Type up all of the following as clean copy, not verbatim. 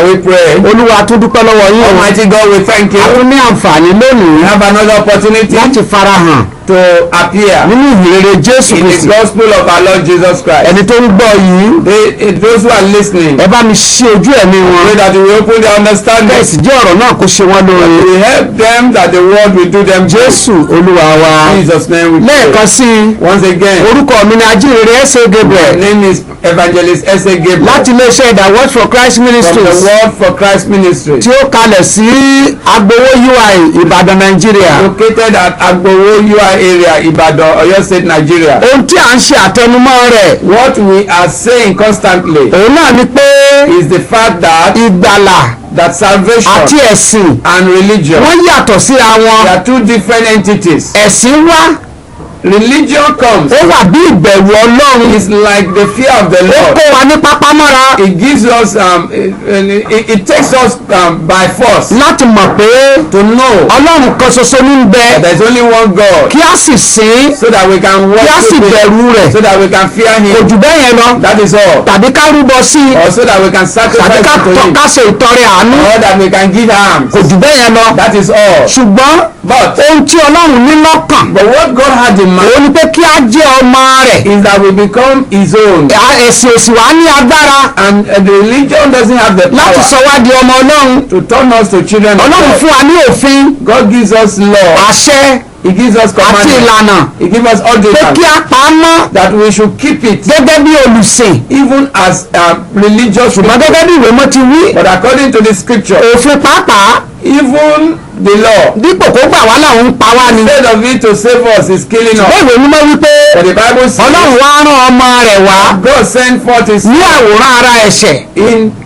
We pray. Olúwa tún dúpẹ́ lọ́wọ́ yín. Almighty God, we thank you. A tún ní àǹfààní lónìí. We have another opportunity láti farahàn to appear nínú ìhìnrere Jésù in the Kristi. gospel of our Lord Jesus Christ. Ẹni tó ń gbọ́ yìí. Those who are listening, Ẹ bá mi ṣí ojú ẹ̀mí wọn. pray that you will open their understanding. Bẹ́ẹ̀ sì jẹ́ ọ̀rọ̀ náà kó ṣe wọ́n lóore. We help them that the word will do them good. Jésù Olúwa wa. In Jesus' name we Lẹ́ẹ̀kan pray. sí i. Once again, Orúkọ mi ni Ajínrere S.A. my Gabriel. name is Evangelist S.A. Gabriel Láti iléeṣẹ́ The Word for Christ from the Ministries. Word for Christ Ministry, Tí ó kalẹ̀ sí Agbowo UI Ìbàdàn Nàìjíríà. located at Agbowo UI area, Ibadan, Oyo State, Nigeria. Ohun tí à ń ṣe àtẹnumọ́ rẹ̀. What we are saying constantly Òun náà ni pé is the fact that ìgbàlà salvation àti ẹ̀sìn and religion, wọ́n yàtọ̀ síra they wọn. are two different entities. Ẹ̀sìn wá Religion comes, ó wà bí ìbẹ̀rù Ọlọ́run. it's like the fear of the Ó Lord. kó wa ní pápámọ́ra It gives us it takes us by force láti mọ̀ pé to know Ọlọ́run kan ṣoṣo ní ń bẹ that there is only one God, kí a sì sìn so that we can kí a sì worship bẹ̀rù Him, rẹ̀. so that we can fear Kò Him. jù bẹ́ẹ̀ yẹn lọ. That is all. Tàbí ká rúbọ sí i. Or so that we can Tàbí sacrifice to Him. ká ṣe ìtọrẹ àánú. Or that we can give alms. Kò jù bẹ́ẹ̀ yẹn lọ. That is all. Ṣùgbọ́n But ohun tí Ọlọ́run ní lọ́kàn. but what God had in mind Òun ni pé kí a jẹ́ ọmọ rẹ̀. is that we become His own, Ẹ̀sìn òsì wá ní agbára and the religion doesn't have the láti sọ power wá di ọmọ Ọlọ́run. to turn us to children of Ọlọ́run God. fún wa ní òfin, God gives us law, àṣẹ He gives us àti commandments, ìlànà He gives us pé kí ordinance a pa á mọ́ that we should keep it, gẹ́gẹ́ bí olùsìn. even as religious Ṣùgbọ́n people. gẹ́gẹ́ bí ìwé mọ́ ti wí, But according to the scripture, òfin pàápàá even the law, dípò kó gbà wá làwọn ń pa wá ni. instead of it to save us, is killing Ṣùgbọ́n us. ìwé mímọ́ wípé But the Bible Ọlọ́run says wá rán ọmọ rẹ̀ wá God sent forth His ní àwòrán ara ẹ̀ṣẹ̀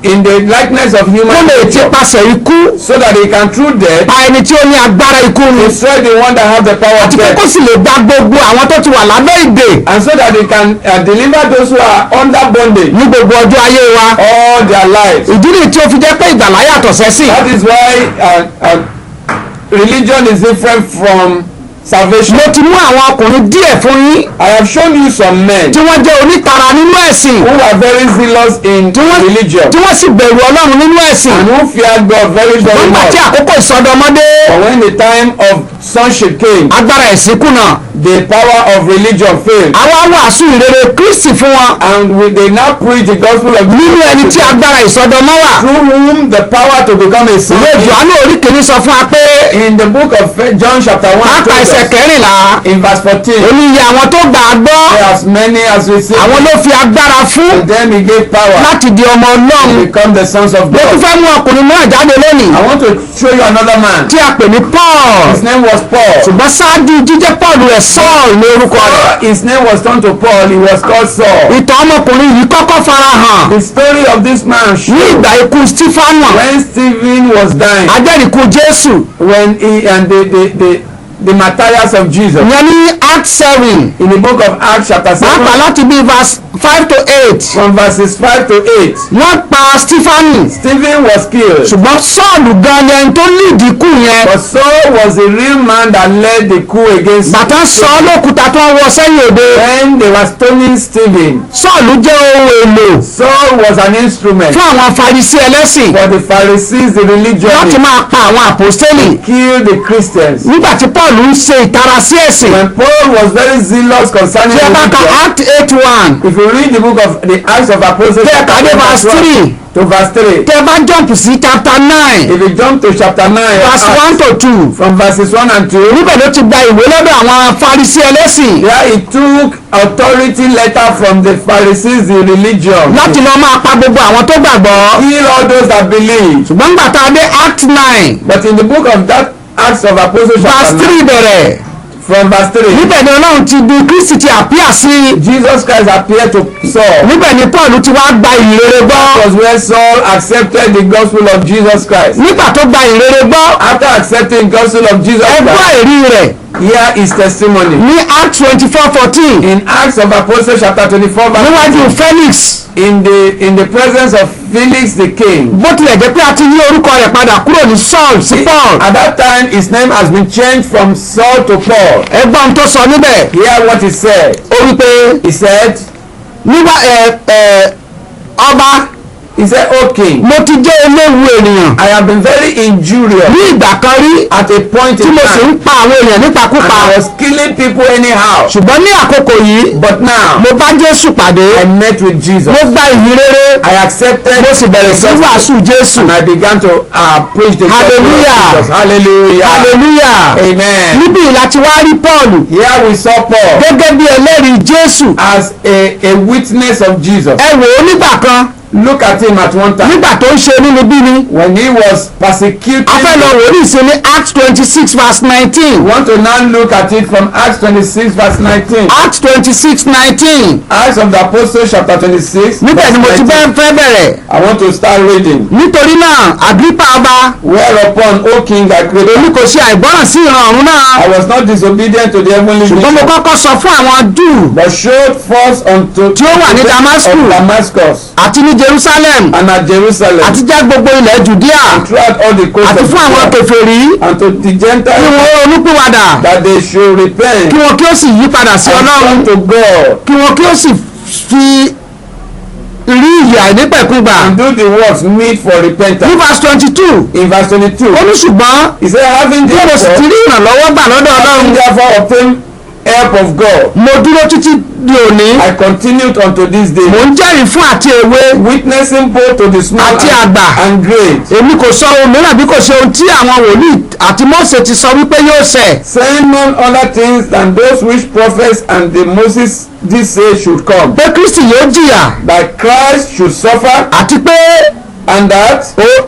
in the likeness of kó human lè ti nature, pasẹ̀ ikú so that He can through death pa ẹni tí ó ní agbára ikú ni. destroy the one that has the power of Àti pé kó death, sì lè gba gbogbo àwọn tó ti wà lábẹ́ ìdè and so that He can deliver those who are under bondage ní gbogbo ọjọ́ ayé wa. all their lives. Ìdí nìyí tí ó fi jẹ́ pé ìgbàlà yàtọ̀ sẹ́sìn. That is why religion is different from salvation. Mo ti mú àwọn ọkùnrin díẹ̀ fún yín I have shown you some men tí wọ́n jẹ́ onítara nínú ẹ̀sìn who are very zealous in religion tí wọ́n sì bẹ̀rù Ọlọ́run nínú ẹ̀sìn. and who fear God very very Nígbà tí much. àkókò ìsọdọmọdé But when the time of sonship came, agbára ẹ̀sìn kùnà, the power of religion failed, àwa wàásù ìrere Kristi fún wọn and they now preach the gospel of nínú ẹni tí agbára ìsọdọmọ wà. through whom the power to become a son Ìwé is. Jòhánù orí kìíní sọ fún wa pé In the book of John chapter 1 pápá ẹsẹ̀ kẹrìnlá in verse 14, oníyẹ àwọn tó gbà á gbọ́ as many as received àwọn ló fi agbára to fún them He gave power láti di ọmọ to Ọlọ́run. become the sons of Mo tún God. fẹ́ mú ọkùnrin náà jáde lónìí I want to show you another man. tí a pè ní Paul. His name was Paul. Ṣùgbọ́n ṣáájú jíjẹ́ Paul rẹ̀ Saul ní orúkọ rẹ̀. His name was turned to Paul. He was called Saul. Ìtàn ọmọkùnrin yìí kọ́kọ́ farahàn The story of this man ní showed ìgbà ikú Stefanu, when Stephen was dying, ajẹ́rìíkú Jésù. when he and the martyrs of Jesus. Ìyẹn ní Act 7 In the book of Acts chapter 7, pàápàá láti bí verse 5 to 8 from verses 5 to 8, wọ́n pa Stefanu. Stephen was killed. Ṣùgbọ́n Sọ́ọ̀lù gan ni ẹni tó lídìí ikú yẹn. But Saul was the real man that led the coup against Bàtà sọ ọ́ lókùúta tó ń wọ sẹ́yìn òde. when they were stoning Stephen. Sọ́ọ̀lù jẹ́ ohun èlò Saul was an instrument fún àwọn Farisí ẹlẹ́sìn for the Pharisees, the láti religionists, máa pa àwọn àpòstélì. kill the Christians. Nígbà tí Paul ń ṣe ìtara sí ẹ̀sìn, When Paul was very zealous concerning tí ẹ bá ka religion, Act 8:1 if you read the book of the Acts of Apostles, tẹ́ ẹ kà dé verse 3 to verse 3, tẹ́ ẹ bá jump sí chapter 9 if you jump to chapter 9, verse 1 to 2 from verses 1 and 2, níbẹ̀ ló ti gba ìwé lọ́dọ̀ àwọn Farisí ẹlẹ́sìn there he took authority letter from the Pharisees, the religion, láti lọ máa pa gbogbo àwọn tó gbàgbọ́. kill all those that believe. Ṣùgbọ́n nígbà tá a dé Act 9 But in the book of that Acts of Apostles, verse chapter 3 9, bẹ̀rẹ̀. from verse 3, Níbẹ̀ ni Ọlọ́run ti di Kristi ti àpíà sí. Jesus Christ appeared to Saul. Níbẹ̀ ni Paul ti wá gba ìrere gbọ́. That was where Saul accepted the gospel of Jesus Christ. Nígbà tó gba ìrere gbọ́, After accepting the gospel of Jesus ẹ gbọ́ Christ, èrí rẹ̀ here is testimony. ní Act 24:14 In Acts of Apostles chapter 24 verse níwájú 14, Felix. in the presence of Felix the king. Bó tilẹ̀ jẹ́ pé a ti yí orúkọ rẹ̀ padà kúrò ní Saul sí Paul. At that time his name has been changed from Saul to Paul. Ẹ gbọ́ ohun tó sọ níbẹ̀. Hear what he said. Ó wí pé He said, nígbà ọba He said, okay, mo ti jẹ́ eléwu ènìyàn I have been very injurious ní ìgbà kan rí at a point tí in mo sì time, ń pa àwọn èèyàn and nípakúpa I was killing people anyhow. ṣùgbọ́n ní àkókò yìí But now, mo bá Jésù pàdé I met with Jesus. mo gba ìyìn rere I accepted mo sì bẹ̀rẹ̀ sí wàásù Jésù and I began to preach the gospel of Hallelujah. Jesus. Hallelujah. hallelujah Amen. níbí láti wá rí Pọ́ọ̀lù Here we saw Paul gẹ́gẹ́ bí ẹlẹ́rìí Jésù as a witness of Jesus. ẹ wò ó nígbà kan Look at him at one time nígbà tó ń ṣe nínúbíni when he was persecuting. a fẹ́ lọ wò ní ìsinmi Acts 26:19 We want to now look at it from Acts 26 verse 19. Acts 26:19 Acts of the Apostles chapter 26 níbẹ̀ ni mo ti verse 19. fẹ́ bẹ̀rẹ̀ I want to start reading. nítorí náà Agrippa ọba Whereupon, O King Agrippa, èmi kò ṣe àìgbọ́ràn sí ìran ọ̀run náà I was not disobedient to the heavenly ṣùgbọ́n mo vision, kọ́kọ́ sọ fún àwọn Júù but showed forth unto Tí ó wà ní Damascus. of Damascus àti ní Jerusalem and at Jerusalem àti já gbogbo ilẹ̀ Judea throughout all the coast àti of fún àwọn Judea, kèfèrí and to the kí Gentiles wọ́n ronúpìwàdà that they should repent kí wọ́n kí ó sì yí padà sí and Ọlọ́run turn to God kí wọ́n kí ó sì fi rí ìyè àìnípẹ̀kun gbà. and do the works need for ní repentance. verse 22 In verse 22, ó ní ṣùgbọ́n he said, having bí mo sì ti therefore, rí ìrànlọ́wọ́ gbà lọ́dọ̀ Ọlọ́run obtained help of God, mo dúró títí di òní I continued unto this mò day, ń jẹ́rìí fún àti èwe witnessing both to the small Àti àgbà. and great, èmi kò sọ ohun mìíràn bí kò ṣe ohun tí àwọn wòlíì àti Mósè ti sọ wípé yóò ṣẹ saying none other things than those which prophets and the Moses did say should come, pé Kristi yóò jìyà that Christ should suffer, àti pé and that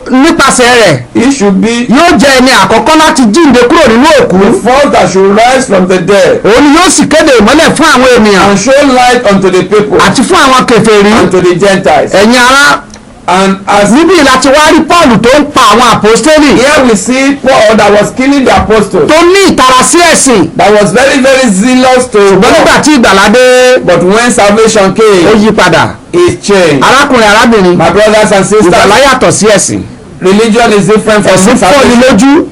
nípasẹ̀ rẹ̀ he should be yóò jẹ́ ẹni àkọ́kọ́ láti jíǹde kúrò nínú òkú the first that should rise from the dead, òun ni yóò sì kéde ìmọ́lẹ̀ fún àwọn ènìyàn and show light unto the people àti fún àwọn kèfèrí and to the Gentiles. ẹ̀yin ará And as níbí láti wá rí Pọ́ọ̀lù tó ń pa àwọn àpọ́stélì here we see Paul that was killing the apostles, tó ní ìtara sí ẹ̀sìn that was very, very zealous to ṣùgbọ́n nígbà God. tí ìgbàlà dé But when salvation ó came, yí padà it changed. arákùnrin arábìnrin My brothers and ìgbàlà sisters, yàtọ̀ sí ẹ̀sìn religion is different from ẹ̀sìn fọ́ni salvation. lójú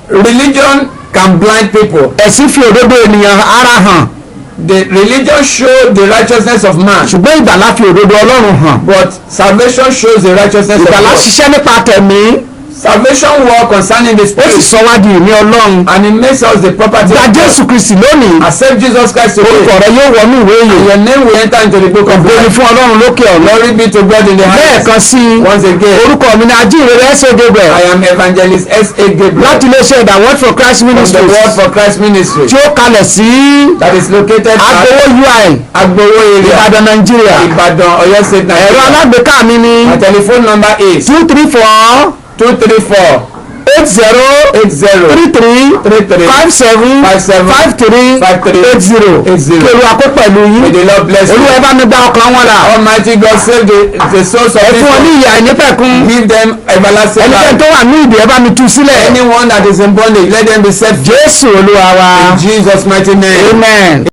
Religion can blind people. ẹ̀sìn fi òdodo ènìyàn ara hàn The religion shows the righteousness of man, ṣùgbọ́n ìgbàlà fi òdodo Ọlọ́run hàn but salvation shows the righteousness of ìgbàlà God. ṣiṣẹ́ nípa tẹ̀mí Salvation work concerning the ó sì spirit, sọ wá di ìní Ọlọ́run and it makes us the property gba of God. Jésù Kristi lónìí Accept Jesus Christ orúkọ today, rẹ yóò wọnú ìwé and ìyè your name will enter into the book of ògo ni life. fún Ọlọ́run lókè ọ̀run Glory be to God in the highest. lẹ́ẹ̀kan sí i Once again, orúkọ mi ni ajínrere ẹ̀sẹ̀ Gabriel I am evangelist S.A. Gabriel láti iléeṣẹ́ The Word for Christ from the Ministries Word for Christ Ministry tí ó kalẹ̀ sí that is located Agbowo at UI Agbowo area, Ìbàdàn Nàìjíríà Ibadan, Oyo State, ẹ̀rọ Nigeria. alágbèéká mi ni My telephone number is 234 234 80 80 33 33 57 57 53 53 80 80. kí Olúwa kó pẹ̀lú May yín the Lord bless you. Olúwa ẹ bá mi gba ọkàn wọn là Almighty God save the souls of ẹ fún wọn ní people. ìyè àìnípẹ̀kun Give them everlasting ẹnikẹ́ni life. tó wà ní ìdè ẹ bá mi tú sílẹ̀ Anyone that is in bondage, let them be set free. Jésù Olúwa wa In Jesus' mighty name. amen.